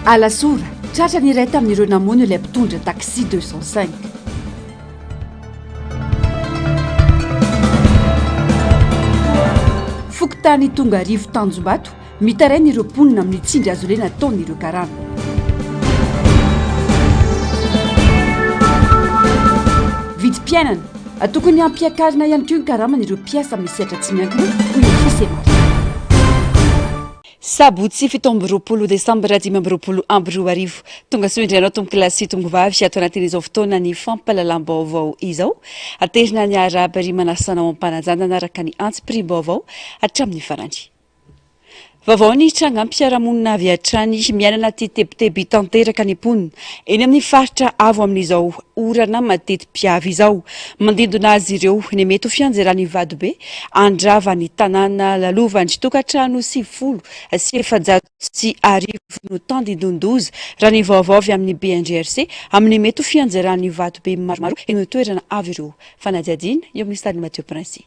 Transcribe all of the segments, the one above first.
alasora tratra ny iray tamin'ireo namono ilay mpitondra taxi 205 fokotany tonga arivo tanjombato mitarainy ireo mponina amin'ny tsindry azo lena nataon'ireo karana vidim-piainana tokony hampiakarina ihany koa ny karamana ireo mpiasa amin'ny setra tsy miankina hoy ny fisemary sabotsy fito amby roapolo desambra 2024 tonga soindrianao tombokilasy tongovavy ato anatin'izao fotoana ny fampahalalam-baovao izao aterina ny arabary manasanao ampanajana anaraka ny antsipribaovao hatramin'ny farandry vaovao ny trangam-piaramonina avy hatrany miainana ty tebiteby tanteraka ny mponina eny amin'ny faritra avo amin'izao orana matety-piavy izao mandindona azy ireo ny mety ho fianjerany vadobe andrava ny tanàna lalovany tokantrano 70 sy 700 no tandindondozy raha ny vaovao avy amin'ny BNGRC amin'ny mety ho fianjerany vadobe maromaro eny toerana avy ireo fanadiadiana eo amin'ny stade Mathieu Prince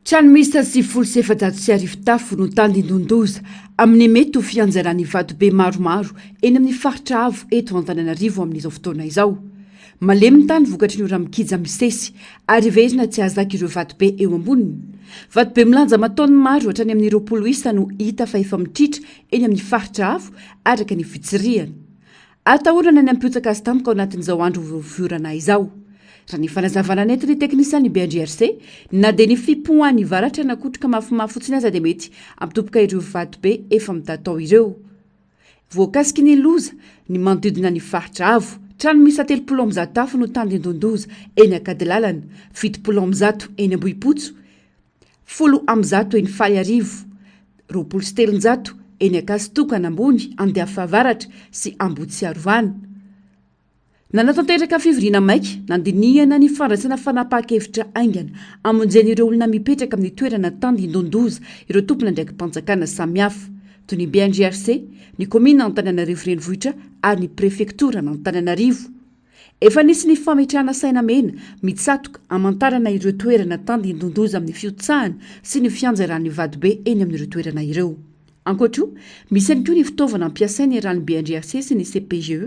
trano misy 750 tafo no tandindondoza amin'ny mety ho fianjarany vadobe maromaro eny amin'ny faritra avo eto Antananarivo amin'izao fotoana izao malemy tany vokatry ny ora mikija misesy ary verina tsy azaka ireo vadobe eo amboniny vadobe milanja mataony maro hatrany amin'ny 20 isa no hita fa efa mitritra eny amin'ny faritra avo araka ny fitsiriany atahorana ny ampiotaka azy tamika ao anatin'izao andro fiorana izao raha ny fanazavana netiny teknisiany BNGRC na dia ny fipohany varatra nakotroka mafimafy fotsiny aza dia mety ampitopoka ireo vadobe efa mitatao ireo voakasiky ny loza ny manodidina ny faritra avo trano misy 30 tafo no tandindondoza eny Akadilalana 70 eny Ambohipotso 10 eny Faharivo 20 eny Akazitokana ambony Andeafavaratra sy Ambohitsiarovana nanatanteraka fivoriana maika nandinihana ny fandraisana fanapahan-kevitra aingana amonjeny ireo olona mipetraka amin'ny toerana tandindondoza ireo tompona ndraiky mpanjakana samihafa toy ny BNGRC ny komina Antananarivo renivohitra ary ny prefektora Antananarivo efa nisy ny fametrahana saina mena mitsatoka amantarana ireo toerana tandindondoza amin'ny fiotsahana sy ny fianjaran'ny vadobe eny amin'ireo toerana ireo ankoatra misy ihany koa ny fitaovana ampiasainy rahan'ny BNGRC sy ny CPGE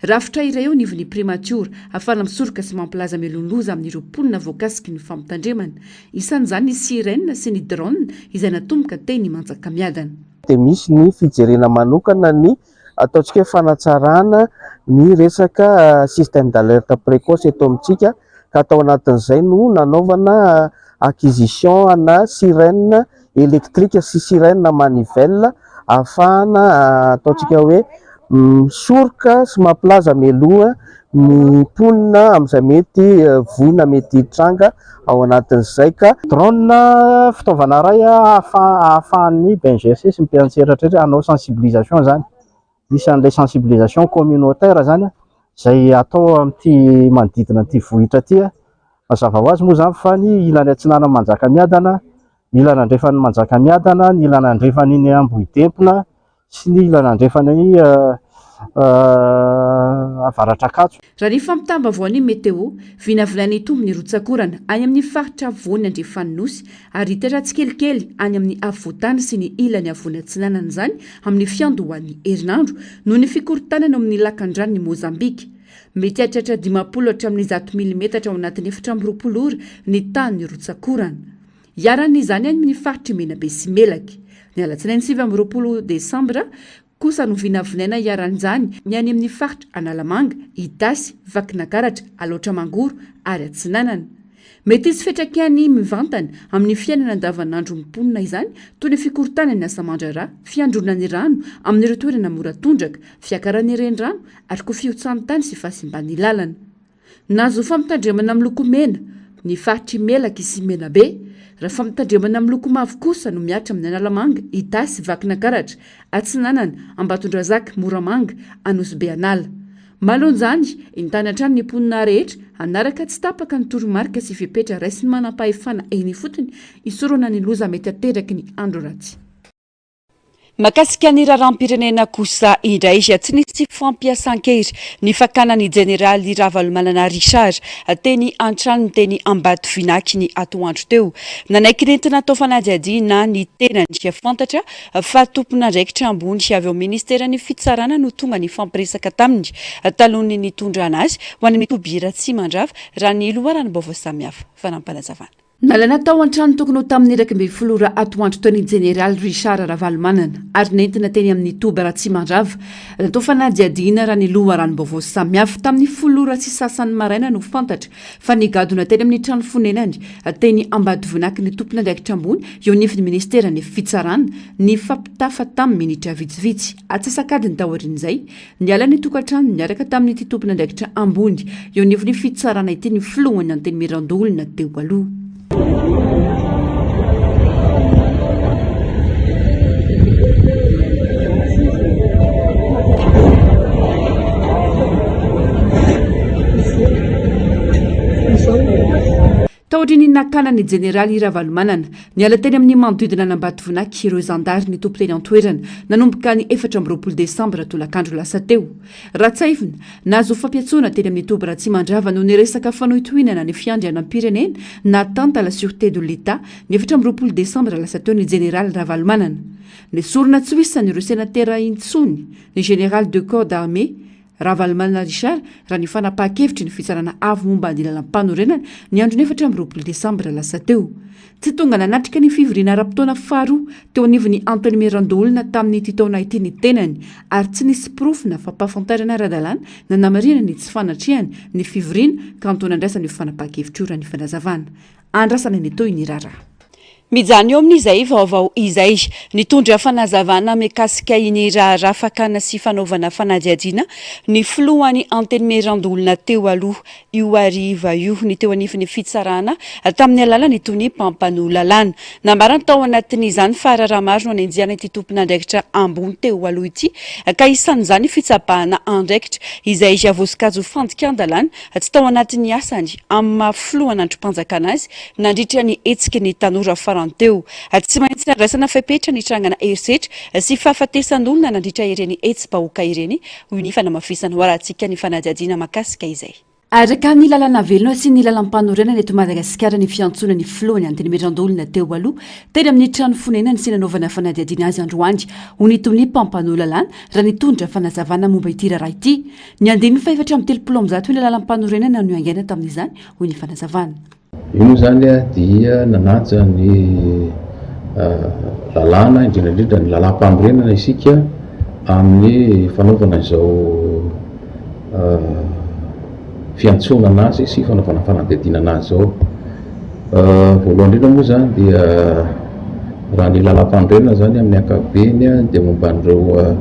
rafitra iray eo nivony primature afana misoroka sy mampilaza melonloza amin'ireo mponina voakasiky ny fampitandremana isan'izany ny sirène sy ny drone izay natomboka teny manjaka miadana dia misy ny fijerena manokana ny ataontsika fanatsarana ny resaka système d'alerte précoce eto amintsika ka atao anatin'izay no nanaovana acquisition ana sirène électrique sy sirène manivelle afahana ataontsika hoe misoroka sy mampilaza mialoha ny mponina amin'izay mety voina mety tranga ao anatin'izay ka drone fitaovana iray ahafahan'ny BNGRC sy mpiantseratra hanao sensibilisation zany misy an'ilay sensibilisation communautaire zany izay atao amin'ity manodidina an'ity vohitra aty mazava ho azy moa zany fa ny ilany atsinana manjaka miadana ny ilana andrefany manjaka miadana ny ilana andrefany ny Ambohidempona sy ny ilana andrefany avaratra Akatso raha ny fampitamba voan'ny meteo vinavinany tombony rotsakorana any amin'ny faritra avoany Andrefanosy ary hitra tsikelikely any amin'ny avotany sy ny ilany avony atsinanana zany amin'ny fiandohan'ny herinandro noho ny fikorontanana amin'ny lakan-drano ny Mozambika mety hatratra 50 hatramin'ny 100 mm ao anatin'ny 720 ora ny tany rotsakorana iaran'izany any amin'ny faritra Menabe sy Melaky ny alatsinainy 20 desambra kosa no vinavinaina iaran'izany ny any amin'ny faritra Analamanga, Itasy, Vakinakaratra, Alaotra Mangoro ary Atsinanana mety izy fetrakany mivantana amin'ny fiainana andavanandro mponina izany toy ny fikorontanany ny asamandrara fiandrona ny rano amin'ireo toerana mora tondraka fiakaran'ny renirano ary koa fiotsan'ny tany sy fahasimban'ny lalana nazo famitandremana amin'ny loko mena ny faritra Melaky sy Menabe raha famitandremana amin'ny loko mavo kosa no miatra amin'ny Analamanga, Itasy, Vakinakaratra, Atsinanana, Ambatondrazaka, Moramanga, Anosy-Beanala malonjany intany hatrany ny mponina rehetra anaraka tsy tapaka ny toromarika sy fipetra raisy ny manam-pahefana eny fotony isorona ny loza mety ateraky ny andro ratsy Makasika ny raharam-pirenena kosa indray tsy nisy fampiasan-kery ny fakanany jeneraly Ravalomanana Richard teny an-trano teny Ambatovinaky ny atoandro teo. Nanaiky nentina tao fanadihadiana ny tenany fantatra fa tompon'andraikitra ambony avy ao ministeran'ny fitsarana no tonga ny fampiresaka taminy talohany nitondra anazy ho an'ny Tobira Tsimandrava raha ny loharanom-baovao samihafa fanampanazavana. Nalana tao an-trano tokony ho tamin'ny 12 atoandro teny jeneraly Richard Ravalomanana ary nentina teny amin'ny Tobira Tsimandrava natao fanadihadiana raha ny loharanom-baovao samihafa tamin'ny 10 sy sasany maraina no fantatra fa nigadona teny amin'ny trano fonenany teny Ambatovinaka ny tompon'andraikitra ambony eo nifiny ministeran'ny fitsarana ny fampitafa tamin'ny minitra vitsivitsy atsasakadiny taorian'izay niala ny tokantrano niaraka tamin'ity tompon'andraikitra ambony eo nifiny fitsarana ity ny filohany anteny Mirandolona teo aloha. Taotriny nakanany jeneraly Ravalomanana niala teny amin'ny manodidina an'Ambatovinaky ireo zandary ny tompo teny an-toerana nanomboka ny 24 Desambra tolakandro lasa teo. Ratsaivina nahazo fampiatsoana teny amin'ny Tobira Tsimandrava no niresaka fanohitohinana ny fiandrianam-pirenena natanta la sûreté de l'État ny 24 Desambra lasa teo ny jeneraly Ravalomanana. Nesorona tsy hoisany ireo senatera intsony ny général de corps d'armée Ravalomanana Richard raha ny fanapahan-kevitry ny fitsarana avo momba ny lalam-panorenana ny andro 24 Desambra lasa teo. Tsy tonga nanatrika ny fivoriana ara-potoana faharoa teo anivon'ny Antony Mirandolona tamin'ity taona ity ny tenany ary tsy nisy porofina fa mpahafantarana ara-dalàna na namarina ny tsy fanatrehany ny fivoriana ka antony andrasany io fanapahan-kevitry io raha ny fanazavana. Andrasana ny toy ny rara. Mijany eo amin'izay vaovao izay nitondra fanazavana mikasika iny raharaha fakana sy fanaovana fanadihadiana ny filohany anteny Mirandolona teo aloha io ariva io ny teo anifiny fitsarana tamin'ny alalany itony mpampanolalana. Namarana tao anatin'izany fa raha maro no anenjiana ity tompon'andraikitra ambony teo aloha ity ka isan'izany fitsapahana andraikitra izay avoasikazo fandikan-dalàna tsy tao anatin'ny asany amin'ny mahafilohana androm-panjakana azy nandritra ny etsika ny tanora teo tsy maintsy andraisana fepetra ny trangana herisetra sy fahafatesan'olona nandritra ireny etsi-bahoaka ireny hoy ny fanamafisana ho arahantsika ny fanadihadiana makasika izay. Araka ny lalana velona sy ny lalam-panorenana eto Madagasikara ny fiantsona ny filohany anteny Mirandolona teo aloha teny amin'ny trano fonenany sy nanaovana fanadihadiana azy androany ho nitony mpampanolalana raha nitondra fanazavana momba ity raharaha ity ny andimy fa 430 ny lalam-panorenana no angaina tamin'izany hoy ny fanazavana. Io moa zany dia nanaja ny lalàna indrindrandrindra ny lalam-panorenana isika amin'ny fanaovana izao fiantsonana azy sy fanaovana fanadihadiana anazy zao. Voalohany indrindra moa zany dia raha ny lalam-panorenana zany amin'ny ankapobeny dia momba an'ireo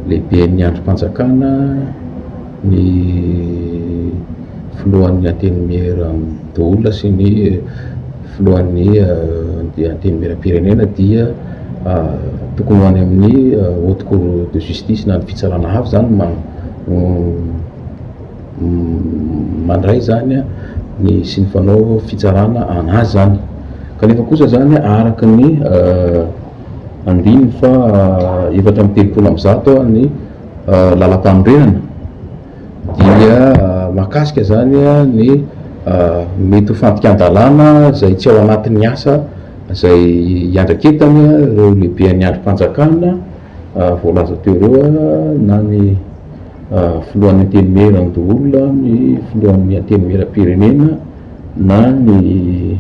lehibe ny androm-panjakana ny filohan'ny anteny Mirandolona sy ny filohan'ny anteny miram-pirenena dia tokony ho any amin'ny haute cour de justice na ny fitsarana hafa zany mandray zany ny sy ny fanao fitsarana anazy zany. Kanefa kosa zany araka ny andiny fa 430 ny lalam-panorenana dia makasika zany ny mety ho fandikan-dalàna zay tsy ao anatin'ny asa zay iandraketany ireo lehibe ny androm-panjakana voalaza teo ireo na ny filohan'ny anteny Mirandolona ny filohan'ny anteny miram-pirenena na ny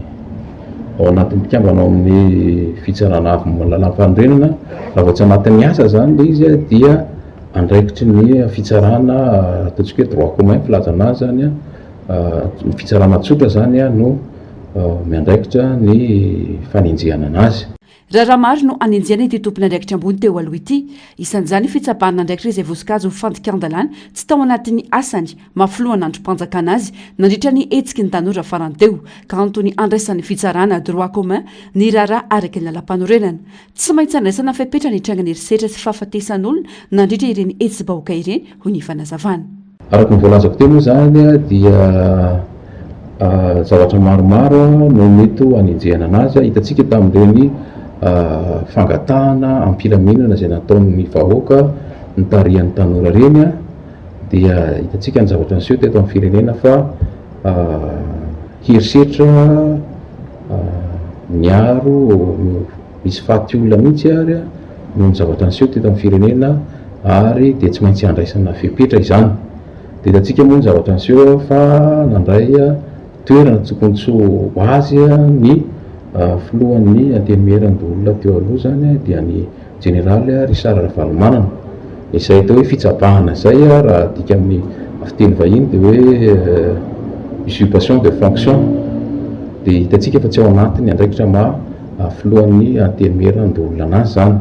ao anatin'ny mpikambana ao amin'ny fitsarana avy lalam-panorenana raha vao tsy anatin'ny asa zany le izy dia andraikitry ny fitsarana ataontsika hoe droit commun filazana azy zany ny fitsarana tsotra zany no miandraikitra ny fanenjehana anazy. Raha maro no anenjehana ity tompon'andraikitra ambony teo aloha ity isan'izany fitsapahana andraikitra izay voasikazo fandikan-dalàna tsy tao anatin'ny asany mahafilohana androm-panjakana azy nandritra ny etsiky ny tanora farany teo ka antony andraisan'ny fitsarana droit commun ny raharaha araka ny lalam-panorenana. Tsy maintsy andraisana fepetra ny trangana herisetra sy fahafatesan'olona nandritra ireny etsi-bahoaka ireny hoy ny fanazavana. Araka ny voalazako teo moa zany dia zavatra maromaro no mety ho anenjehana anazy hitantsika tamin'ireny fangatahana ampilaminana zay nataon'ny vahoaka ny tarihan'ny tanora reny a dia hitatsika ny zavatra niseho teto amin'ny firenena fa herisetra miaro misy faty olona mihitsy ary noho ny zavatra niseho teto amin'ny firenena ary dia tsy maintsy handraisana fepetra izany. Dia hitatsika moa ny zavatra niseho fa nandray toerana tokony tsy ho azy ny filohan'ny antenimieran-dolona teo aloha zany dia ny generaly Richard Ravalomanana, izay atao hoe fitsapahana zay raha dika amin'ny fiteny vahiny dia hoe usurpation de fonction. Dia hitatsika fa tsy ao anatiny andraikitra filohan'ny antenimieran-dolona anazy zany.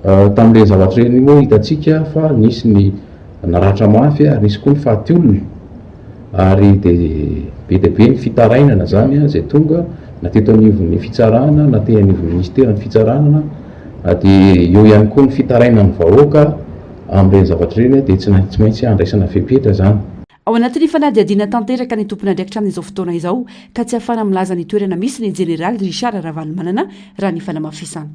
Tamin'ireny zavatra ireny moa hitatsika fa nisy ny naratra mafy ary nisy koa ny faty olona ary dia be dia be ny fitarainana zany zay tonga na teto anivon'ny fitsarana na te anivon'ny ministera ny fitsaranana dia eo ihany koa ny fitarainan'ny vahoaka amin'ireny zavatra ireny dia tsy maintsy handraisana fepetra zany. Ao anatin'ny fanadihadiana tanteraka ny tompona ndraikitra amin'izao fotoana izao ka tsy hafana milaza ny toerana misy ny jeneraly Richard Ravalomanana raha ny fanamafisana.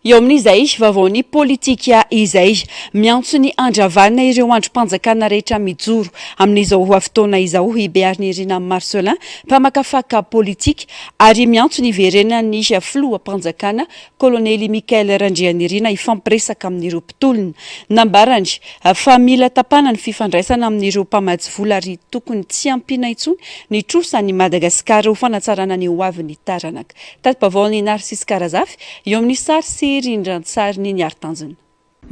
Eo amin'izay vaovaon'ny politika izay miantso ny andravanina ireo androm-panjakana rehetra mijoro amin'izao fotoana izao hibeariny Irina Marcelin mpamakafaka politika ary miantso ny verenany filoham-panjakana kolonely Mikael Randrianirina ifampiresaka amin'ireo mpitolona. Nambarany fa mila tapana ny fifandraisana amin'ireo mpamatsy vola ary tokony tsy ampiana intsony ny trosan'ny Madagasikara ho fanatsarana ny hoavin'ny taranaka. Tatim-baovao Narcisse Karazafy eo amin'ny sary rindran-tsary ny artanjona.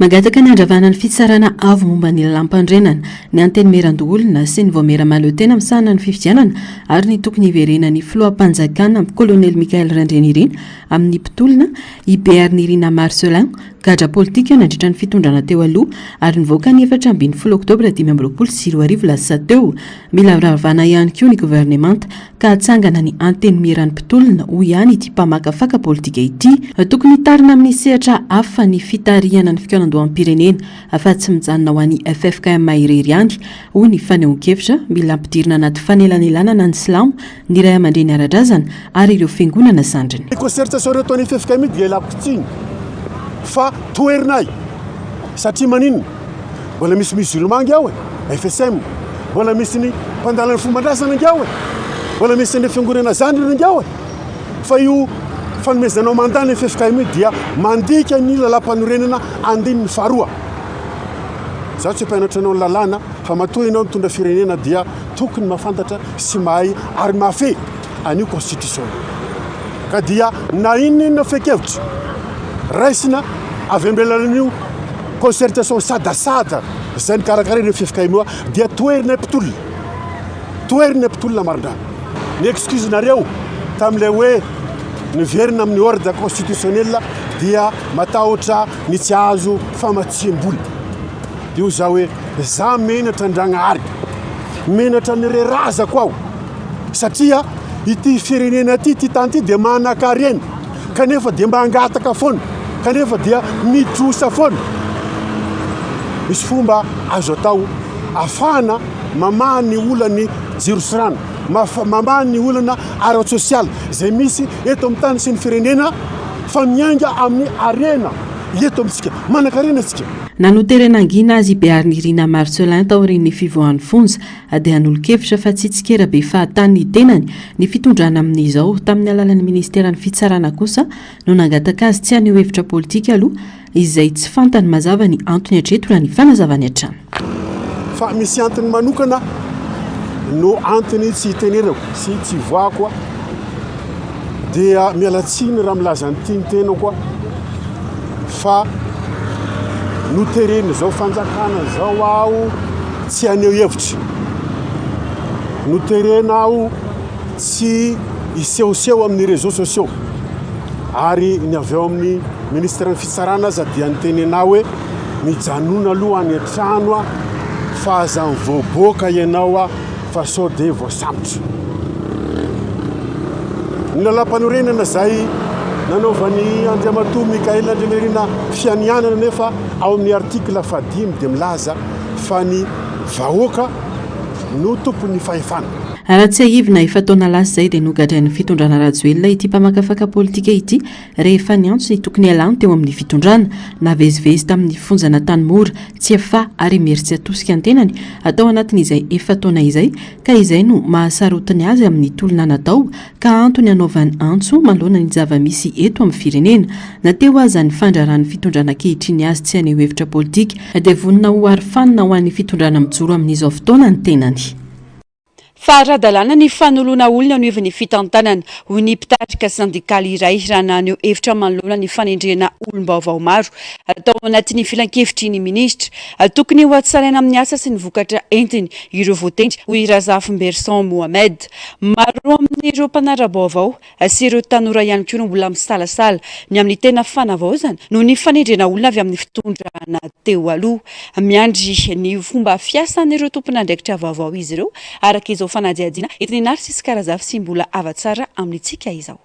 Magataka ny andravana ny fitsarana avo momba ny lalam-pandrenana ny antenimieran-dolona sy ny voamera mahaleotena misahana ny fifidianana ary ny tokony hiverenany filoham-panjakana kolonely Mikael Randrianirina amin'ny mpitolona Irina Marcelin gadra politika nandritra ny fitondrana teo aloha ary nivoaka ny 4 Oktobra 2024 lasa teo. Mila ravana ihany koa ny gouvernemanta ka hatsangana ny antenimieran'ny mpitolona ho ihany ity mpamakafaka politika ity. Tokony tarina amin'ny sehatra hafa ny fitarihana ny fikanandoam-pirenena afa tsy mijanona ho an'ny FFKM irery ihany hoy ny fanehoan-kevitra mila ampidirina anaty fanelanelanana ny silamo ny ray aman-dreny ara-drazana ary ireo fiangonana zandriny. Concertation ataon'ny FFKM dia lakotsiny fa toerinay satria maninona mbola misy musulman ngiao FSM mbola misy ny mpandalan'ny fomban-drazana ngiao mbola misy ny fiangonana zandriny ngiao fa io fanomezanao mandany FFKM dia mandika ny lalam-panorenana andininy faharoa. Zaho tsy mpianatra anao ny lalàna fa matoa ianao mitondra firenena dia tokony mahafantatra sy mahay ary mahafehy an'io constitution ka dia na inona fekevitra raisina avy ambelanan'io concertation sadasada zay ny karakara FFKM dia toerina mpitolona marindràna. Ny excuse nareo tam'le hoe niverina amin'ny ordre constitutionnel dia matahotra ny tsy azo famatsiam-bola. Io za hoe za menatra Ndragnahary menatra ny rerazako aho satria ity firenena ity tanty dia manan-karena kanefa dia mangataka foana kanefa dia mitrosa foana. Misy fomba azo atao afana mamaha ny olany jiro sy rano mamaha ny olana ara-tsosialy zay misy eto amin'ny tany sy ny firenena fa mianga amin'ny arena eto amintsika manan-karena tsika. Nanoterenangina azy Irina Marcelin taorian'ny fivoahan'ny fonja dia hanolo-kevitra fa tsy tsikera be fahatany tenany ny fitondrana amin'izao tamin'ny alalan'ny ministeran'ny fitsarana kosa no nangataka azy tsy haneo hevitra politika aloha izay tsy fantany mazava ny antony hatreto raha ny fanazavany hatrany. Fa misy antony manokana no antony tsy hitenerako sy tsy voako dia mialatsiny raha milaza ny tiany tenako fa noterena zao fanjakana zao aho tsy haneo hevitra noterena aho tsy hisehoseho amin'ny réseaux sociaux ary ny avy eo amin'ny ministre ny fitsarana aza dia nitenena hoe mijanona aloha any an-trano fa aza mivoaboaka ianao fa sao de voasambotra. Ny lalam-panorenana zay nanaovan'ny Andriamatoa Mikael Randrianirina fianianana nefa ao amin'ny article 5 dia milaza fa ny vahoaka no tompon'ny fahefana. raha tsy ahivina efa taona lasa izay dia nogatra ny fitondrana rajoelona ity mpamakafaka politika ity rehefa ny antso ny tokony alany teo amin'ny fitondrana navezivezy tamin'ny fonjana tanymora tsy efa ary mery atosika an-tenany atao anatin'izay efa taona izay ka izay no mahasarotiny azy amin'ny tolona natao ka antony anaovany antso manoloana ny zava-misy eto amin'ny firenena nateo aza ny fandrarany fitondrana kehitriny azy tsy haneho hevitra politika dia vonina ho arifanina ho an'ny fitondrana mijoro amin'izao fotoana ny tenany. Faradalana ny fanoloana olona no evany fitantanana hoy ny mpitarika sindikaly iray raha naneho hevitra manoloana ny fanendrena olom-baovao maro atao anatin'ny filan-kevitry ny minisitra tokony ho atsaraina amin'ny asa sy ny vokatra entiny ireo voatendry hoy Razaf Mberson Mohamed maro amin'ireo mpanara-baovao sy ireo tanora ihany koa no mbola misalasala ny amin'ny tena fanavaozana no ny fanendrena olona avy amin'ny fitondrana teo aloha miandry ny fomba fiasan'ireo tompon'andraikitra vaovao izy ireo araka izao fanadihadiana etiny Narcisse Karazafy sy mbola avatsara amin'itsika izao.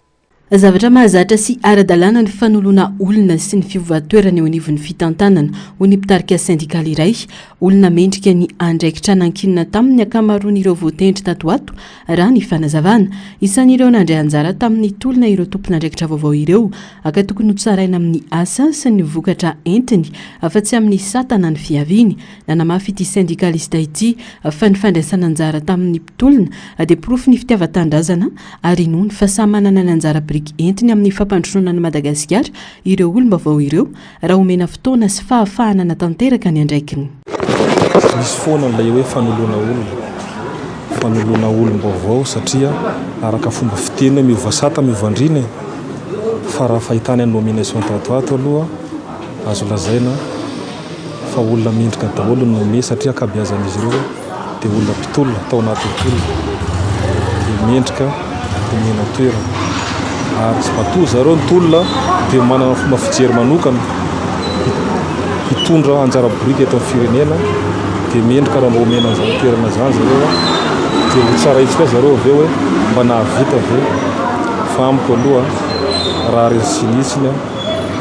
Zavatra mahazatra sy ara-dalàna ny fanoloana olona sy ny fiovahan-toerana eo anivon'ny fitantanana ho ny mpitarika sindikaly iray olona mendrika ny andraikitra nankinina tamin'ny akamaroan'ireo voatendry tato ato raha ny fanazavana isan'ireo nandray anjara tamin'ny tolona ireo tompon'andraikitra vaovao ireo aka tokony ho tsaraina amin'ny asa sy ny vokatra entiny fa tsy amin'ny satana ny fiaviany nanamafy ity sindikalista ity fa ny fandraisana anjara tamin'ny mpitolona dia porofo ny fitiavan-tandrazana ary nohony fa samy manana ny anjara entiny amin'ny fampandrosoana ny Madagasikara ireo olom-baovao ireo raha omena fotoana sy fahafahana natanteraka ny andraikiny. Misy foana ilay hoe fanoloana olom-baovao satria araka fomba fiteny miova sata miovandriny fa raha fahitany ny nomination tato ato aloha azo lazaina fa olona mendrika daholo no nome satria akabeazan'izy ireo dia olona mpitolona tao anatin'ny tolona dia mendrika dia mena toerana ary tsy matoa zareo ny tolona dia manana fomba fijery manokana hitondra anjara borika eto amin'ny firenena dia mendrika raha mba omena an'izany toerana zany zareo dia ho tsara itsika zareo avy eo hoe mba nahavita ve fa amiko aloha raha resinitsiny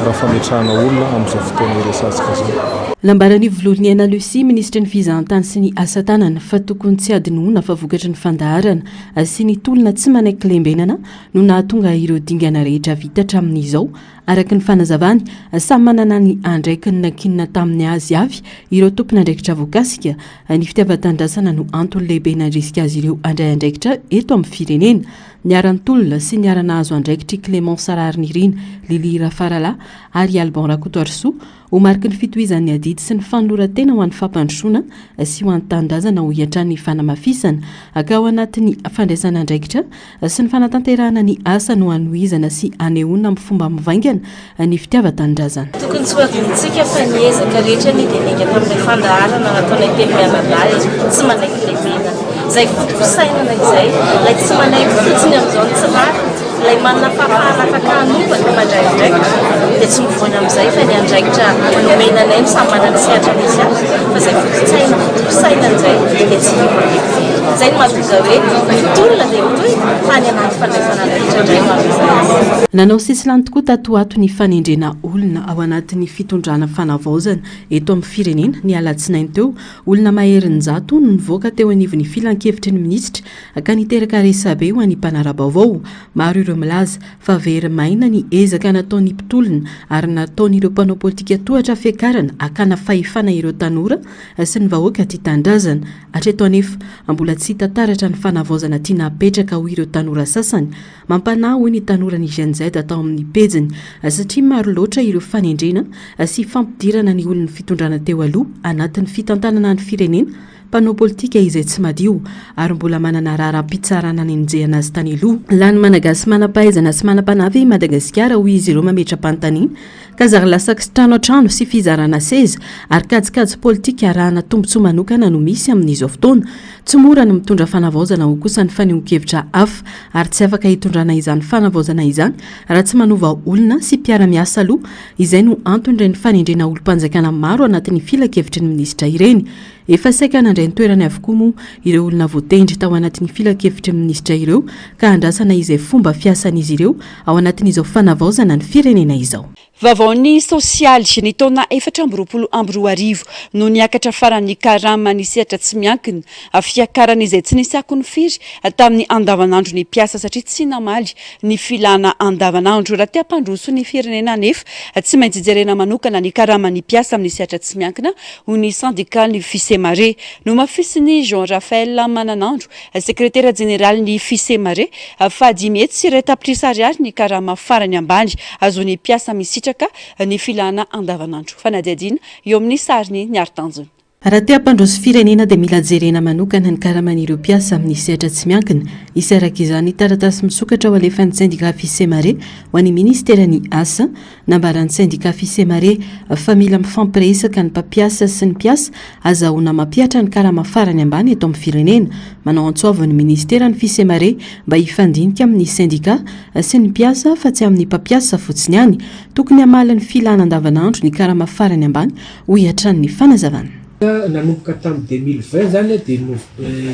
raha fametrahana olona amin'izao fotoana iresantsika zao. Lambarany volohany Ana Lucie ministra ny fizahantany sy ny asa tanana fa tokony tsy adinoana fa vokatry ny fandaharana sy ny tolona tsy manaiky lembenana no nahatonga ireo dingana rehetra vitatra amin'izao araka ny fanazavany samy manana ny andraikiny nankinina tamin'ny azy avy ireo tompon'andraikitra voakasika ny fitiavan-tandrasana no antony lehibe nandrisika azy ireo andray andraikitra eto amin'ny firenena niarany tolona sy niarana azo andraikitry Clément Sarary Nirina Lili Rafarala ary Alban Rakotoarso ho mariky ny fitohizan'ny adidy sy ny fanoloran-tena ho an'ny fampandrosoana sy ho an'ny tandazana ho hiatran'ny fanamafisana ka ao anatin'ny fandraisana andraikitra sy ny fanatanterahana ny asa no hanohizana sy anehoana amin'ny fomba mivaingana ny fitiavan-tandrazana. Tokony tsy hoadintsika fa niezaka rehetra ny dia ninga tamin'ilay fandaharana nataonay teny mianadahy tsy manaiky lehibena izay fotosainana izay ilay tsy manaiky fotsiny amin'izao tsy maro ilay manana fahafahana afaka hanovana mandray andraikitra dia tsy mivoana amin'izay fa ny andraikitra nomenanay no samy manana sehatra misy azy fa izay fotosainana izay dia tsy hivoana izay no mahatonga hoe fitolona dia mitohy tany anaty fandraisana andraikitra indray maro. Nanao sesy tokoa tato ato ny fanendrena olona ao anatin'ny fitondrana fanavaozana eto amin'ny firenena ny alatsinainy teo olona maherin'ny zato no nivoaka teo anivon'ny filan-kevitry ny minisitra ka niteraka resabe ho an'ny mpanara-baovao maro ireo milaza fa very maina ny ezaka nataon'ny mpitolona ary nataon'ireo mpanao politika tohatra fiakarana akana fahefana ireo tanora sy ny vahoaka ty tandrazana hatreto anefa mbola tsy tantaratra ny fanavaozana tia napetraka ho ireo tanora sasany mampanahy hoy ny tanora ny Gen Z atao amin'ny pejiny satria maro loatra ireo fanendrena sy fampidirana ny olon'ny fitondrana teo aloha anatin'ny fitantanana ny firenena mpanao politika izay tsy madio ary mbola manana raharam-pitsarana ny enjehana azy tany aloha lany Malagasy manam-pahaizana sy manam-panavy Madagasikara hoy izy ireo mametra-panontaniana ka zary lasaka sy trano an-trano sy fizarana seza ary kajikajy politika arahana tombontsoa manokana no misy amin'izao fotoana tsy mora ny mitondra fanavaozana ho kosa ny faneho-kevitra hafa ary tsy afaka hitondrana izany fanavaozana izany raha tsy manova olona sy mpiara-miasa aloha izay no antony ireny fanendrena olom-panjakana maro anatin'ny filan-kevitry ny minisitra ireny efa saika nandray ny toerany avokoa moa ireo olona voatendry tao anatin'ny filan-kevitry ny minisitra ireo ka andrasana izay fomba fiasan'izy ireo ao anatin'izao fanavaozana ny firenena izao. Vavaony sosialy ny taona 2024 no niakatra faran'ny karama ny sehatra tsy miankina fiakarana izay tsy nisy akony firy tamin'ny andavanandro ny piasa satria tsy namaly ny filana andavanandro raha tia mpandroso ny firenena nefa tsy maintsy jerena manokana ny karama ny piasa amin'ny sehatra tsy miankina ho ny syndicat ny Fisemare no mafisiny Jean Raphaël Mananandro sekretera général ny Fisemare fa 10 mihetsy sy iray tapitrisa ariary ny karama farany ambany azony piasa misy ny filana andavanandro fanadiadina eo amin'ny sariny ny artanjony. Raha tia mpandroso firenena dia mila jerena manokana ny karaman'ireo piasa amin'ny sehatra tsy miankina. Isy araka izany taratasy misokatra ho alefan'ny syndicat Fisemare ho an'ny ministeran'ny asa nambaran'ny syndicat Fisemare fa mila mifampiresaka ny mpampiasa sy ny mpiasa azahoana mampiatra ny karama farany ambany eto amin'ny firenena. Manao antsoavany ministeran'ny Fisemare mba hifandinika amin'ny syndicat sy ny mpiasa fa tsy amin'ny mpampiasa fotsiny ihany. Tokony hamaly ny filana andavanandro ny karama farany ambany ho hiatran'ny fanazavana. Nanomboka tamin'ny 2020 zany dia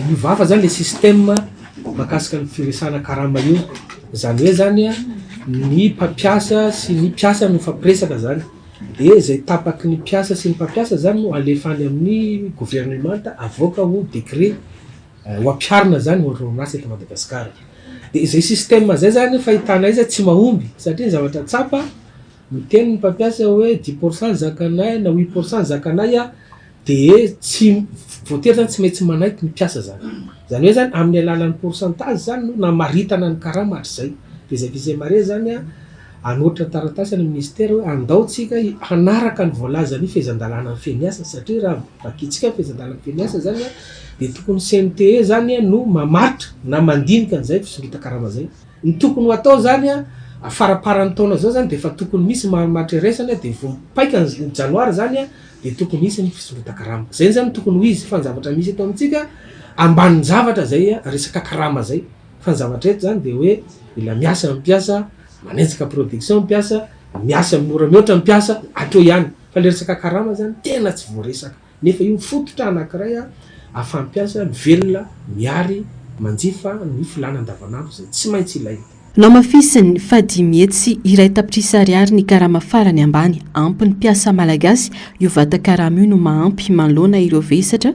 nivafa zany le système makasika ny firesana karama io. Zany hoe zany ny mpampiasa sy ny mpiasa no mifampiresaka zany. Dia izay tapaky ny mpiasa sy ny mpampiasa zany no alefany amin'ny gouvernemanta avoaka ho décret ho ampiarina zany ho ordonnance eto Madagasikara. Dia izay système zay zany fahitana izy tsy mahomby satria zavatra tsapa miteny ny mpampiasa hoe 10% zakanay na 8% zakanay dia tsy voatery zany tsy maintsy manaiky ny mpiasa zany. Zany hoe zany amin'ny alalan'ny pourcentage zany no namaritana ny karama hatrizay. Dia izay Fisemare zany anoatra taratasy ny ministère hoe andaotsika hanaraka ny voalazan'ny fehezan-dalàna ny fehiniasa satria raha vakitsika fehezan-dalàna ny fehiniasa zany dia tokony CNTE zany no mamaritra na mandinika an'izay fisondrota karama zay. Ny tokony atao zany faraparan'ny taona zao zany dia efa tokony misy mamaritra resana dia vompaika ny janoary zany dia tokony misy ny fisondrota karama. Zay zany tokony ho izy fa ny zavatra misy eto amintsika ambanin'ny zavatra zay resaka karama zay. Fa ny zavatra eto zany dia hoe mila miasa amin'ny mpiasa, manenjika production mpiasa, miasa amin'ny ora mihoatra mpiasa atao ihany. Fa le resaka karama zany tena tsy voaresaka. Nefa io fototra anankiray afampiasa mivelona, miary, manjifa ny filana andavanandro zay tsy maintsy ilaina. Nao mafisiny fa 10 mihetsy sy iray tapitrisa ariary ny karama farany ambany ampy ny mpiasa malagasy io vata karama io no mahampy manoloana ireo vesatra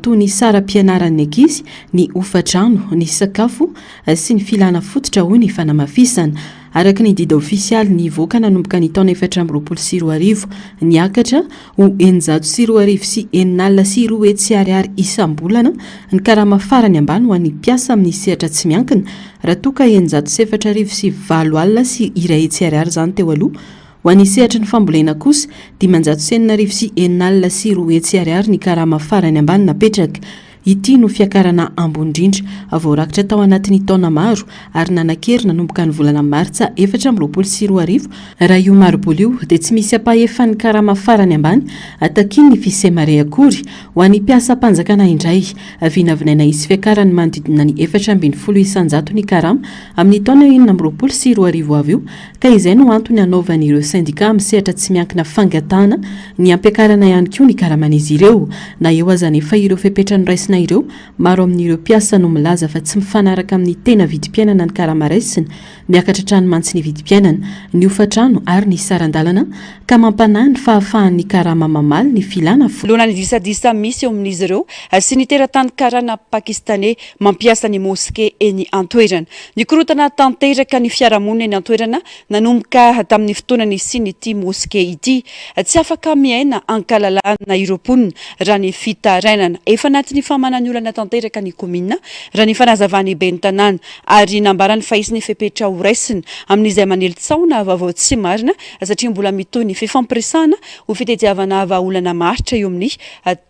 toy ny saram-pianaran'ny ankizy, ny ofatrano, ny sakafo sy ny filana fototra hoy ny fanamafisana. Araka ny dida ofisialy nivoaka nanomboka ny taona 2024 niakatra ho 940 sy 940 sy ariary isam-bolana ny karama farany ambany ho an'ny mpiasa amin'ny sehatra tsy miankina raha toa ka 904 sy 7 alina sy iray sy ariary zany teo aloha. Ho an'ny sehatra ny fambolena kosa 590 sy 9 alina sy 2 sy ariary ny karama farany ambany napetraka. Ity no fiakarana ambondrindra voarakitra tao anatin'ny taona maro ary nanakerina nanomboka ny volana Martsa 2024 raha io maroboly io dia tsy misy apahefan'ny karama farany ambany atakin ny Fisemare akory ho an'ny mpiasa mpanjakana indray vinavinaina isy fiakarany manodidina ny 4.0 isanjato ny karama amin'ny taona 2024 avy io ka izay no antony anaovan'ireo syndicat amin'ny sehatra tsy miankina fangatana ny ampiakarana ihany koa ny karaman'izy ireo na eo aza nefa ireo fepetrany raisina ireo maro amin'ireo mpiasa no milaza fa tsy mifanaraka amin'ny tena vidim-piainana ny karama raisina miakatra trano mantsy ny vidim-piainana ny ofatrano ary ny sarandalana ka mampanahy ny fahafahan'ny karama mamaly ny filana loana ny disadisa misy eo amin'izy ireo sy ny teratany karana pakistanais mampiasa ny moské eny antoerana ny korotana tanteraka ny fiarahamonina eny antoerana nanomboka tamin'ny fotoanany siny ity moské ity tsy afaka miaina ankalalana ireo mponina raha ny fitarainana efa anatin'ny famanany olana tanteraka ny komina raha ny fanazavany ben'ny tanàna ary nambarany fahisiny fepetra ho raisina amin'izay manelitsaona vaovao tsy marina satria mbola mitoy ny fifampiresana ho fitediavana vahaolana maritra eo amin'ny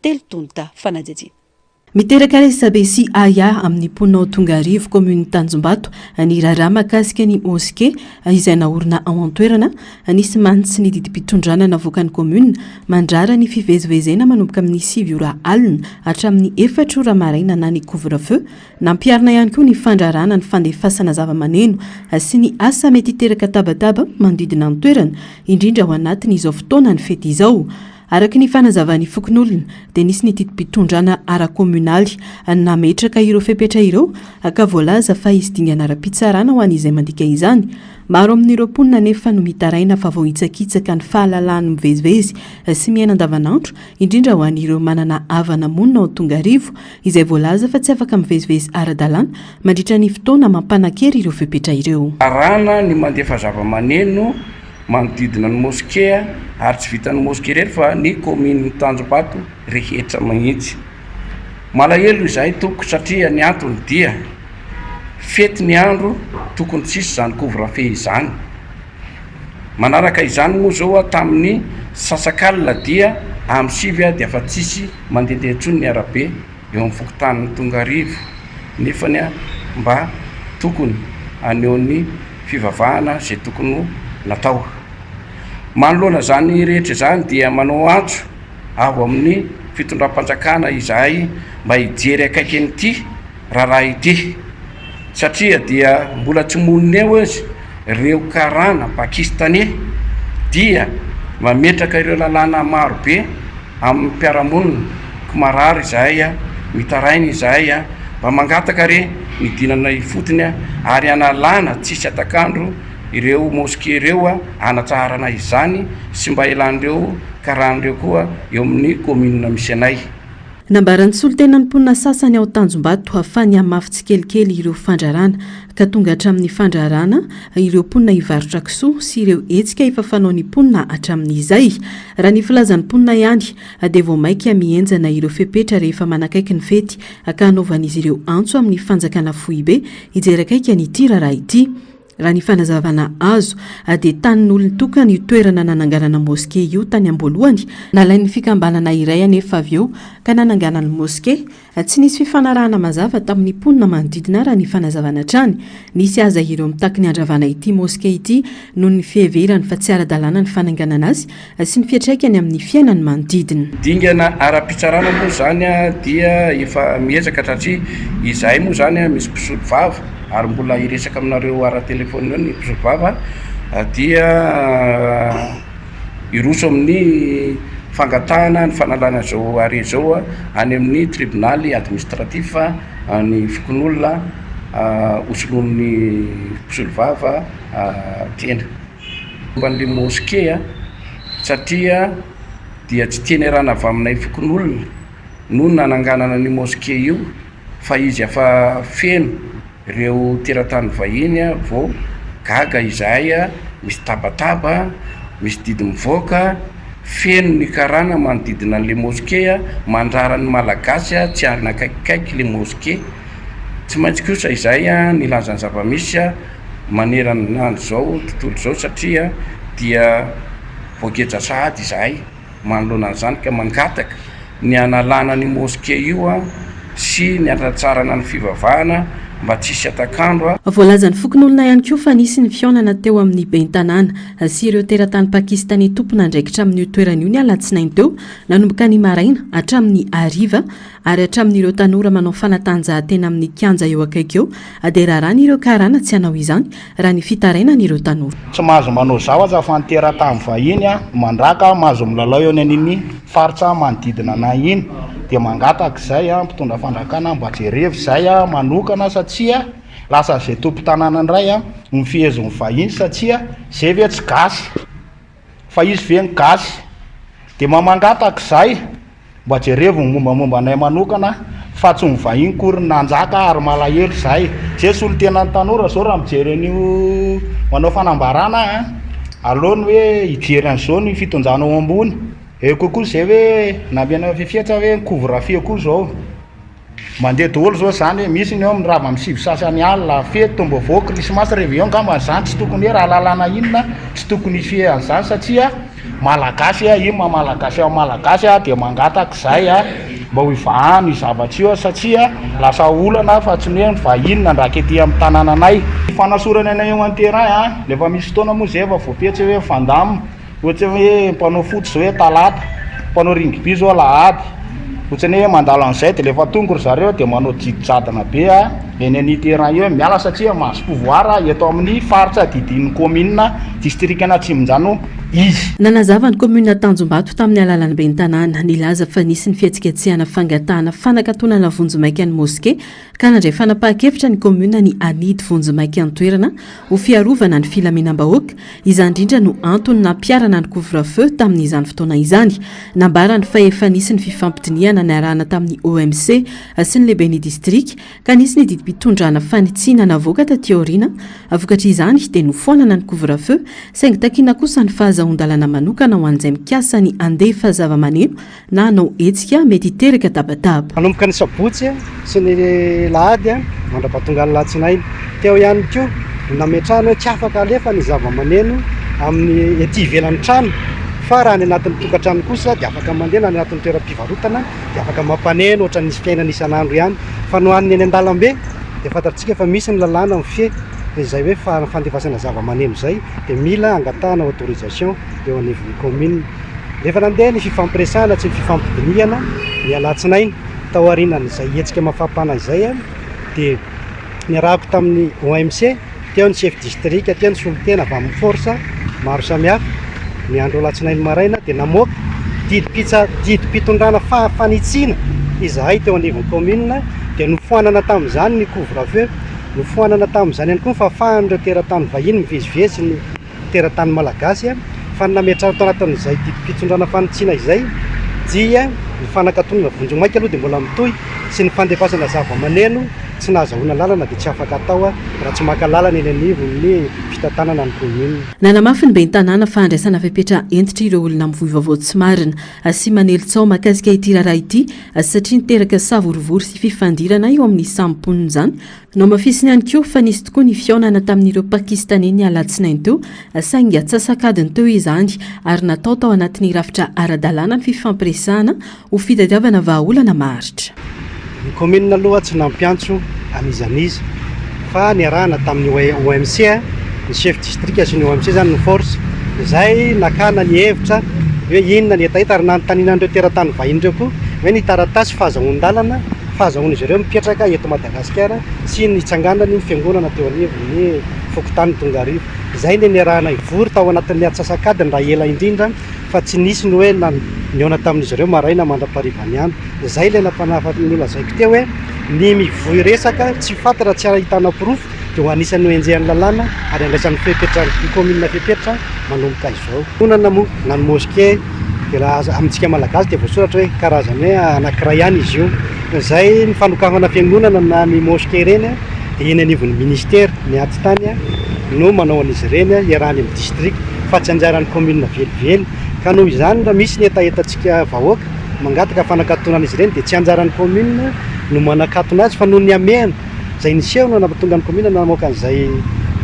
telotonta fanadidina. Miteraka resabe sy aya amin'ny mponina Tongarivo commune Tanjombato ny raharaha mahakasika ny moské izay naorina ao an-toerana nisy mantsy ny didim-pitondrana navoaka ny commune mandrara ny fivezivezena manomboka amin'ny 7 ora alina hatramin'ny 4 ora maraina na ny couvre-feu nampiarina ihany koa ny fandrarana ny fandefasana zava-maneno sy ny asa mety hiteraka tabataba manodidina ny toerana indrindra ao anatin'izao fotoana ny fety izao. araka ny fanazavany fokon'olona dia nisy ny tidi-pitondrana ara-komunaly nametraka ireo fepetra ireo ka voalaza fa izy dingana ara-pitsarana ho an'izay mandika izany. Maro amin'ireo mponina nefa no mitaraina fa vao hitsakitsaka ny fahalalahany mivezivezy sy miaina andavanandro, indrindra ho an'ireo manana havana monina ao Tongarivo izay voalaza fa tsy afaka mivezivezy ara-dalàna mandritra ny fotoana mampanakery ireo fepetra ireo. Arana ny mandefa zava-maneno manodidina ny moskea ary tsy vitan'ny moskea rery fa ny kominy Tanjombato rehetra magnitsy. Malahelo izay toko satria ny antony dia fety ny andro tokony tsisy zany couvre-feu izany. Manaraka izany moa zao tamin'ny sasakalina dia amin'ny 7 dia fa tsisy mandehandeha intsony ny arabe eo amin'ny fokotanin'ny Tongarivo nefany mba tokony aneo ny fivavahana zay tokony natao. Manoloana zany rehetra zany dia manao antso ao amin'ny fitondram-panjakana izahay mba hijery akaiky an'ity raharaha ity satria dia mbola tsy monina eo izy ireo karana pakistanais dia mametraka ireo lalàna maro be amin'ny mpiaramonina ko marary izahay mitaraina izahay mba mangataka re midinana ifotony ary analana tsisy atakandro ireo moskea ireo anatsarana izany sy mba ilan'ireo karan'ireo koa eo amin'ny komina misy anay. Nambaran'ny solotena ny mponina sasany ao Tanjombato hafany hamafy tsikelikely ireo fandrarana ka tonga hatramin'ny fandrarana ireo mponina hivarotra kisoa sy ireo hetsika efa fanaon'ny mponina hatramin'izay. Raha ny filazan'ny mponina ihany dia vao maika mienjana ireo fepetra rehefa manakaiky ny fety ka hanaovan'izy ireo antso amin'ny fanjakana Foibe hijery akaiky an'ity raharaha ity. Raha ny fanazavana azo dia tanin'olona tokana io toerana nananganana moskea io tany am-boalohany nalain'ny fikambanana iray anefa avy eo ka nananganany moskea tsy nisy fifanarahana mazava tamin'ny mponina manodidina raha ny fanazavana trany. Nisy aza ireo mitaky ny andravana ity moskea ity noho ny fiheverany fa tsy ara-dalàna ny fananganana azy sy ny fiatraikany amin'ny fiainany manodidina. Dingana ara-pitsarana moa zany dia efa miezaka satria izahay moa zany misy mpisolo vava ary mbola iresaka aminareo ara-telefônina ny mpisolo vava dia iroso amin'ny fangatahana ny fanalana zao are zao any amin'ny tribunaly administratif ny fokon'olona osoloan'ny mpisolo vava tena momban'le moskea satria dia tsy teny rana avy aminay fokon'olona no nananganana ny moskea io fa izy afa feno ireo teratany vahiny vao gaga izahay misy tabataba misy didy mivoaka feno ny karana manodidina an'le moskea mandrarany malagasy tsy ary nakaikikaiky le moskea tsy maintsy kosa izay nilazany zava-misy manerana andro zao tontolo zao satria dia voageja sahady izahay manoloana an'izany ka mangataka ny analana ny moskea io sy ny anatsarana ny fivavahana mba tsisy atakandro. Voalazan'ny fokon'olona ihany koa fa nisy ny fionana teo amin'ny bentanàna sy ireo teratany pakistanais tompona andraikitra amin'io toerana io ny alatsinainy teo nanomboka ny maraina hatramin'ny hariva ary hatramin'ireo tanora manao fanatanjahantena amin'ny kianja eo akaiky eo dia raharany ireo karana tsy hanao izany raha ny fitaraina n'ireo tanora. Tsy mahazo manao zao aza fa ny teratany vahiny mandraka mahazo milalao eo an'iny faritra manodidina anay iny dia mangataka izay mpitondra fandrakana mba jerevy izay manokana satria lasa zay tompo-tanàna indray ny fihezony vahiny satria zay ve tsy gasy fa izy ve ny gasy dia mangataka izay mba jerevy ny mombamomba anay manokana fa tsy ny vahiny kory nanjaka ary malahelo izay zay solotena ny tanora zao raha mijery an'io manao fanambarana alohany hoe hijery an'izao ny fitonjana ao ambony kokoa zay hoe nampiana fifiatra hoe couvre-feu koa zao mandeha daholo zao zany hoe misy ny eo amin'ny rava misivy sasany alina fety tombo vao krismasy réveillon ngamba zany tsy tokony hoe raha lalàna inona tsy tokony hisy an'izany satria malagasy io mamalagasy ao malagasy dia mangataka izay mba ho ivahany zavatra io satria lasa olana fa tsy ny hoe vahinona ndraky ety amin'ny tanànanay fanasorana anay eo an-terrain rehefa misy fotoana moa zay efa voapetsy hoe fandamo ohatra hoe mpanao foty zao hoe talata mpanao rugby zao lahady ohatrany hoe mandalo an'izay dia rehefa tonga ry zareo dia manao jidijadana be eny any terrain io miala satria mahazo pouvoir eto amin'ny faritra didin'ny commune district Antsimondrano izy. Nanazava ny komuna Tanjombato tamin'ny alalany ben'ny tanàna nilaza fa nisy ny fihetsiketsehana fangatahana fanakatonana vonjomaika any moske ka nandray fanapahan-kevitra ny komuna ny anidy vonjomaika any toerana ho fiarovana ny filaminam-bahoaka izany indrindra no antony nampiarana ny couvre-feu tamin'izany fotoana izany nambarany fa efa nisy ny fifampidiniana niarahana tamin'ny OMC sy ny lehibe ny district ka nisy ny didim-pitondrana fanitsinana avoaka taty aoriana avokatra izany dia nofoanana ny couvre-feu saingy takina kosa ny fahazahon-dalana manokana ho an'izay mikasa ny andefa zava-maneno na hanao hetsika mety hiteraka tabataba. Manomboka ny sabotsy sy ny lahady mandra-pahatonga ny latsinainy teo ihany koa nametrahana hoe tsy afaka alefa ny zava-maneno amin'ny ety ivelan'ny trano fa raha ny anatin'ny tokantrano kosa dia afaka mandeha na ny anatin'ny toeram-pivarotana dia afaka mampaneno ohatra nisy fiainana isan'andro ihany fa no an'ny eny an-dalambe dia fantatritsika fa misy ny lalàna mifehy izay hoe fandefasana zava-maneno izay dia mila angatahana autorisation eo anivon'ny commune. Rehefa nandeha ny fifampiresahana tsy ny fifampidiniana ny alatsinainy tao aorianan'izay hetsika mafampana izay dia niarahako tamin'ny OMC teo ny chef district teo ny solitena avy amin'ny force maro samihafa ny andro alatsinainy maraina dia namoaka didim-pitondrana fanitsina izahay teo anivon'ny commune dia nofoanana tamin'izany ny couvre-feu nofoanana tamin'izany ihany koa ny fahafahan'ireo teratany vahiny mivezivezy ny teratany malagasy fa nametrahana tao anatin'izay didim-pitondrana fanitsiana izay dia ny fanakatonana vonjomaika aloha dia mbola mitohy sy ny fandefasana zava-maneno tsy nahazahoana lalana dia tsy afaka atao raha tsy maka lalana eny anivon'ny fitantanana ny commune. Nanamafy ny ben'ny tanàna fa andraisana fepetra entitra ireo olona mivoy vaovao tsy marina sy manelitsao mahakasika ity raharaha ity satria niteraka savorivory sy fifandirana eo amin'ny samponiny izany no mafisiny ihany koa fa nisy tokoa ny fiaonana tamin'ireo pakistanais ny alatsinainy teo saingy atsasakadiny teo izany ary natao tao anatin'ny rafitra ara-dalàna ny fifampiresahana ho fitadiavana vahaolana maharitra. Ny commune aloha tsy nampiantso anizaniza fa niarahana tamin'ny OMC ny chef district sy ny OMC zany ny force izay nakana ny hevitra hoe inona ny etaeta ary nanontanianandreo teratany vahiny ireo koa hoe ny taratasy fahazahoan-dalana fahazahoana izy ireo mipetraka eto Madagasikara sy ny itsanganany fiangonana teo anivon'ny fokotany Tongarivo. Izay ny niarahana ivory tao anatin'ny atsasakadiny raha ela indrindra fa tsy nisy ny hoe niona tamin'izy ireo maraina mandra-parivany andro. Izay ilay nampanafatry ny lazaiko teo hoe ny mivoy resaka tsy fantatra tsy ahitana porofo dia ho anisan'ny hoenjehan'ny lalàna ary andraisan'ny fepetra ny commune fepetra manomboka izao. Onana moa na ny mosquée dia raha amintsika malagasy dia voasoratra hoe karazany hoe anankiray ihany izy io. Izay ny fanokafana fiangonana na ny mosquée ireny dia eny anivon'ny ministère ny aty tany no manao an'izy ireny iarahany amin'ny district fa tsy anjaran'ny commune velively ka noho izany raha misy ny etaetantsika vahoaka mangataka fanakatonana izy ireny dia tsy anjaran'ny commune no manakatona azy fa noho ny amehana izay niseho no nampatonga ny commune namoaka an'izay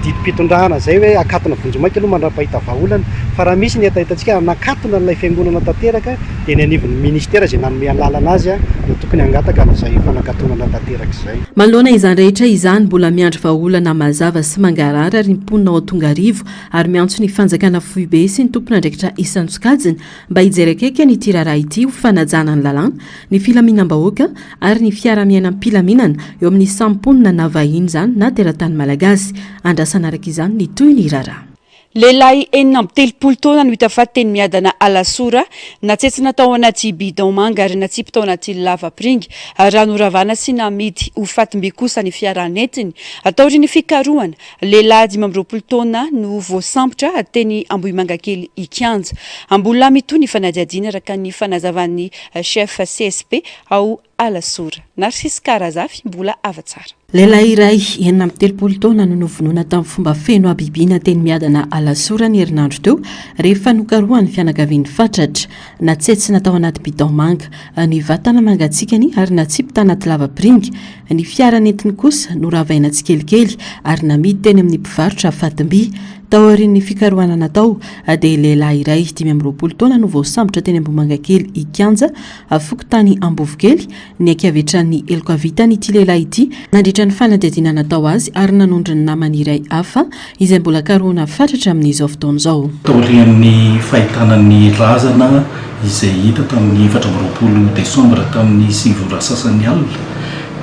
didim-pitondrana zay hoe akatona vonjomaika aloha mandra-pahita vahaolana fa raha misy ny etaetantsika nakatona n'ilay fiangonana tanteraka dia ny anivon'ny ministère izay nanome lalana azy no tokony angataka n'izay fanakatonana tanteraka izay. Manoloana izany rehetra izany mbola miandry vahaolana mazava sy mangarara ary niponina ao Tongarivo ary miantso ny fanjakana foibe sy ny tompona andraikitra isan-tsokajiny mba hijery akaiky ny raharaha ity ho fanajana ny lalàna ny filaminam-bahoaka ary ny fiara-miaina am-pilaminana eo amin'ny samponina na vahiny izany na teratany malagasy andrasanaraka izany ny toy ny raharaha. Lehilahy 4 taona no hita fa teny miadana Alasora natsetsina tao anaty bidon manga ary natsipy tao anaty lavapiringy ranoravana sy namidy ho fatim-by kosa ny fiaranetiny atao ny fikarohana. Lehilahy 12 taona no voasambotra teny Ambohimanga kely Ikanja. Ambola mitoy ny fanadihadiana araka ny fanazavan'ny chef CSP ao Alasora. Narcisse Karazafy mbola avatsara. Lehilahy iray 13 taona no novonoina tamin'ny fomba feno abibiana teny miadana Alasora ny herinandro teo rehefa nokarohany fianakaviany fatratra natsetsina tao anaty bidon manga ny vatana mangatsikany ary natsipy tanaty lavapiringy ny fiaranetiny kosa noravaina tsikelikely ary namidy teny amin'ny mpivarotra fatim-by. Tao aorian'ny fikarohana natao dia lehilahy iray 12 taona no voasambotra teny Ambohimanga kely Ikanja fokotany Ambovokely ny ankiavetran'ny elokavitany ity lehilahy ity nandritra ny fanadihadiana natao azy ary nanondry ny namany iray hafa izay mbola karohana fatratra amin'izao fotoana izao. Taorian'ny fahitanan'ny razana izay hita tamin'ny 24 desambra tamin'ny 9 sasany alina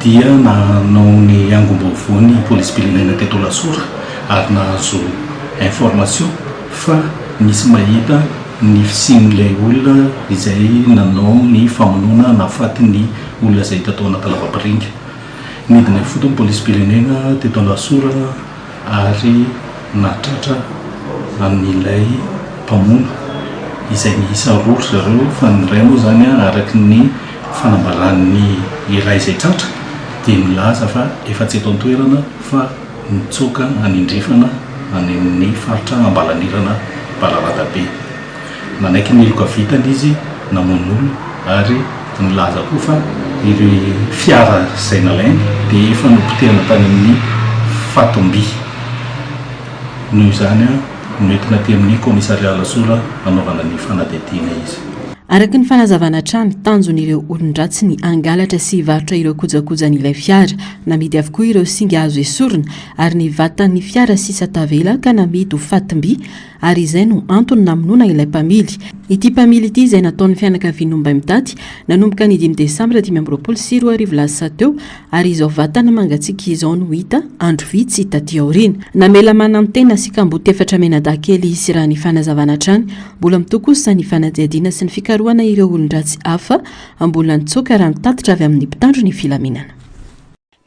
dia nanao ny angom-baovony polisy pirenena teto Alasora ary nahazo information fa nisy mahita ny fisin'ilay olona izay nanao ny famonoana nafaty ny olona izay hita tao anaty lavapiringa. Nidina fotony polisim-pirenena teto Lasorana ary natratra amin'ilay mpamono izay miisa roa zareo fa ny iray moa zany araky ny fanambaran'ny iray izay tratra dia milaza fa efa tsy eto an-toerana fa nitsoaka anindrifana any amin'ny faritra Ambalanirana Balarada be. Nanaiky niloka vitany izy namon'olo ary nilaza koa fa ireo fiara izay nalainy dia efa nopotehana tany amin'ny Fatomby. Noho izany noentina ty amin'ny komisaria Lasola anaovana ny fanadihadiana izy. Araky ny fanazavana trany tanjon'ireo olon-dratsy ny angalatra sy varotra ireo kojakojan'ilay fiara, namidy avokoa ireo singa azo esorina ary ny vatan'ny fiara sisa tavela ka namidy ho Fatomby ary izay no antony namonoana ilay mpamily. Ity mpamily ity izay nataon'ny fianakaviana Ombay Mitady nanomboka ny 5 Desambra 2024 teo ary izao vatana mangatsiaka izao no hita andro vitsy taty aoriana. Namela manantena sy kamboty efatra menadakely sy raha ny fanazavana trany mbola mitokosa ny fanadihadiana sy ny fikarohana ireo olon-dratsy hafa mbola nitsoaka raha nitatitra avy amin'ny mpitandro ny filaminana.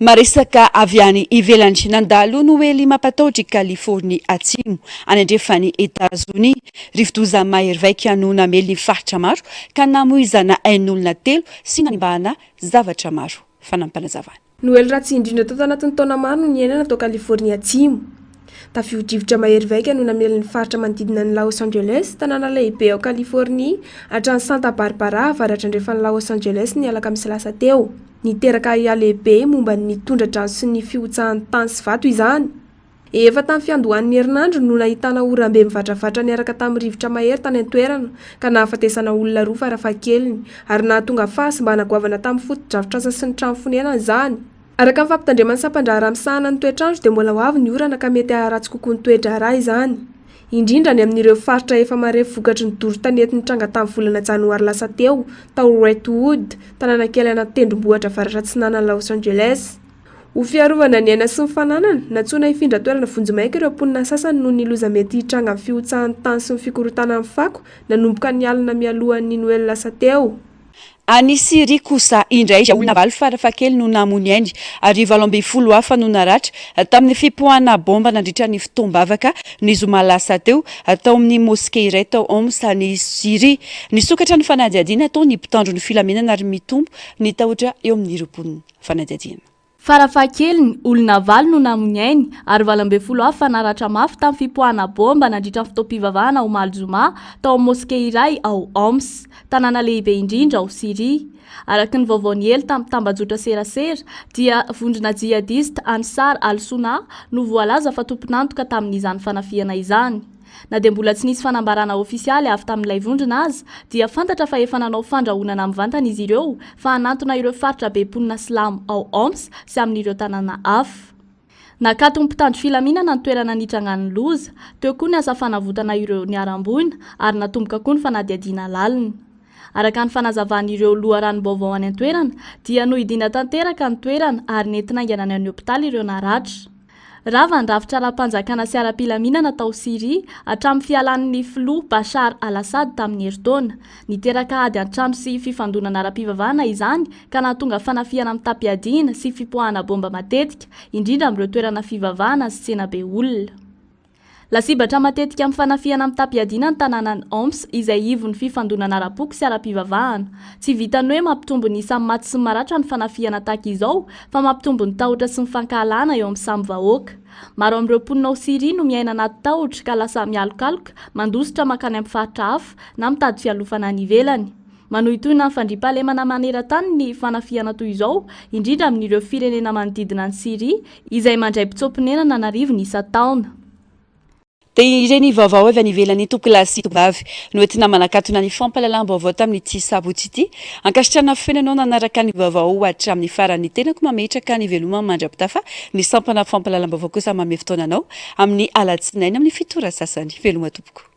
Maresaka avy any ivelany nandalo no hely mampataotry Californie atsimo anandrefany Etats-Unis rivodoza mahery vaika no namely ny faritra maro ka namoizana ain'olona telo sy nanimbahana zavatra maro. Fanampanazavana. Noely ratsy indrindra tao anatin'ny taona maro no niainana tao Californie atsimo. Tafio-drivotra mahery vaika no namely ny faritra manodidina ny Los Angeles, tanàna lehibe ao Californie, hatrany Santa Barbara avaratra andrefany Los Angeles ny alakamisy lasa teo. Niteraka ia lehibe momba ny tondra-drano sy ny fiotsahan'ny tany sy vato izany. Efa tamin'ny fiandohan'ny herinandro no nahitana orambe mivadravatra niaraka tamin'ny rivotra mahery tany an-toerana ka nahafatesana olona roa farafahakeliny ary nahatonga fasy mba nagoavana tamin'ny foto-drafitrasa sy ny trano fonenana izany. Araka ny fampitandremany sampandrara amsahana ny toetrandro dia mbola ho avy ny orana ka mety haharatsy kokoa ny toedrara izany. Indrindra ny amin'ireo faritra efa marefo vokatry ny doro tanety nitranga tamin'ny volana janoary lasa teo tao Redwood, tanàna kely anaty tendrombohitra avaratra atsinana Los Angeles. Ho fiarovana ny aina sy ny fananana, natsoina hifindra toerana vonjimaika ireo mponina sasany noho ny loza mety hitranga amin'ny fiotsahan'ny tany sy ny fikorotana amin'ny fako nanomboka ny alina mialohan'ny Noely lasa teo. Any Syria kosa indray olona valo farafakely no namony ainy ary 20 hafa no naratra tamin'ny fipoahana bomba nandritra ny fitombavaka ny zoma lasa teo tao amin'ny moskey iray tao Homs any Syria. Nisokatra ny fanadihadiana tao ny mpitandro ny filaminana ary mitombo ny tahotra eo amin'ny roapony fanadihadiana. Farafahakeliny olona valo no namony ainy ary 20 hafa naratra mafy tamin'ny fipoahana bomba nandritra ny fitaom-pivavahana ao Malzuma tao moskey iray ao Homs, tanàna lehibe indrindra ao Syria. Araky ny vaovao niely tamin'ny tambajotra serasera dia vondrona jihadista Ansar al-Sunna no voalaza fa tompon'antoka tamin'izany fanafiana izany. Na dia mbola tsy nisy fanambarana ofisialy avy tamin'ilay vondrona azy dia fantatra fa efa nanao fandrahonana mivantana izy ireo fa hanantona ireo faritra be mponina silamo ao Homs sy amin'ireo tanàna hafa. Nakato ny mpitandro filaminana ny toerana nitrangan'ny loza, teo koa ny asa fanavotana ireo niaram-boina ary natomboka koa ny fanadihadiana lalina. Araka ny fanazavan'ireo loharanom-baovao any an-toerana dia nohidina tanteraka ny toerana ary nentina hainganana any hopitaly ireo naratra. Rava ndrafitra ara-panjakana sy ara-pilaminana tao Syria hatramin'ny fialan'ny filoha Bashar al-Assad tamin'ny herintaona. Niteraka ady an-trano sy fifandonana ara-pivavahana izany ka nahatonga fanafiana amin'ny tapiadiana sy fipoahana bomba matetika, indrindra amin'ireo toerana fivavahana sy tsena be olona. Lasibatra matetika amin'ny fanafiana amin'ny tapiadiana ny tanànan'ny Homs izay ivon'ny fifandonana ara-poko sy ara-pivavahana. Tsy vitany hoe mampitombo ny samy maty sy maratra ny fanafiana tahaka izao fa mampitombo ny tahotra sy ny fankahalana eo amin'ny samy vahoaka. Maro amin'ireo mponina ao Syria no miaina anaty tahotra ka lasa mialokaloka mandositra makany amin'ny faritra hafa na mitady fialofana any ivelany. Manohitoina ny fandriampahalemana maneran-tany ny fanafiana toy izao, indrindra amin'ireo firenena manodidina ny Syria izay mandray mpitsopinenana anarivo ny isa-taona. Dia ireny vaovao avy any ivelany tompolasy tombavy no entina manakatona ny fampahalalam-baovao tamin'ity sabotsy ity. Ankasitrana fenanao nanaraka ny vaovao hatramin'ny farany tenako mametraka ny veloma mandrapitafa ny sampana fampahalalam-baovao kosa mamefy taonanao amin'ny alatsinainy amin'ny fitora sasany veloma tompoko.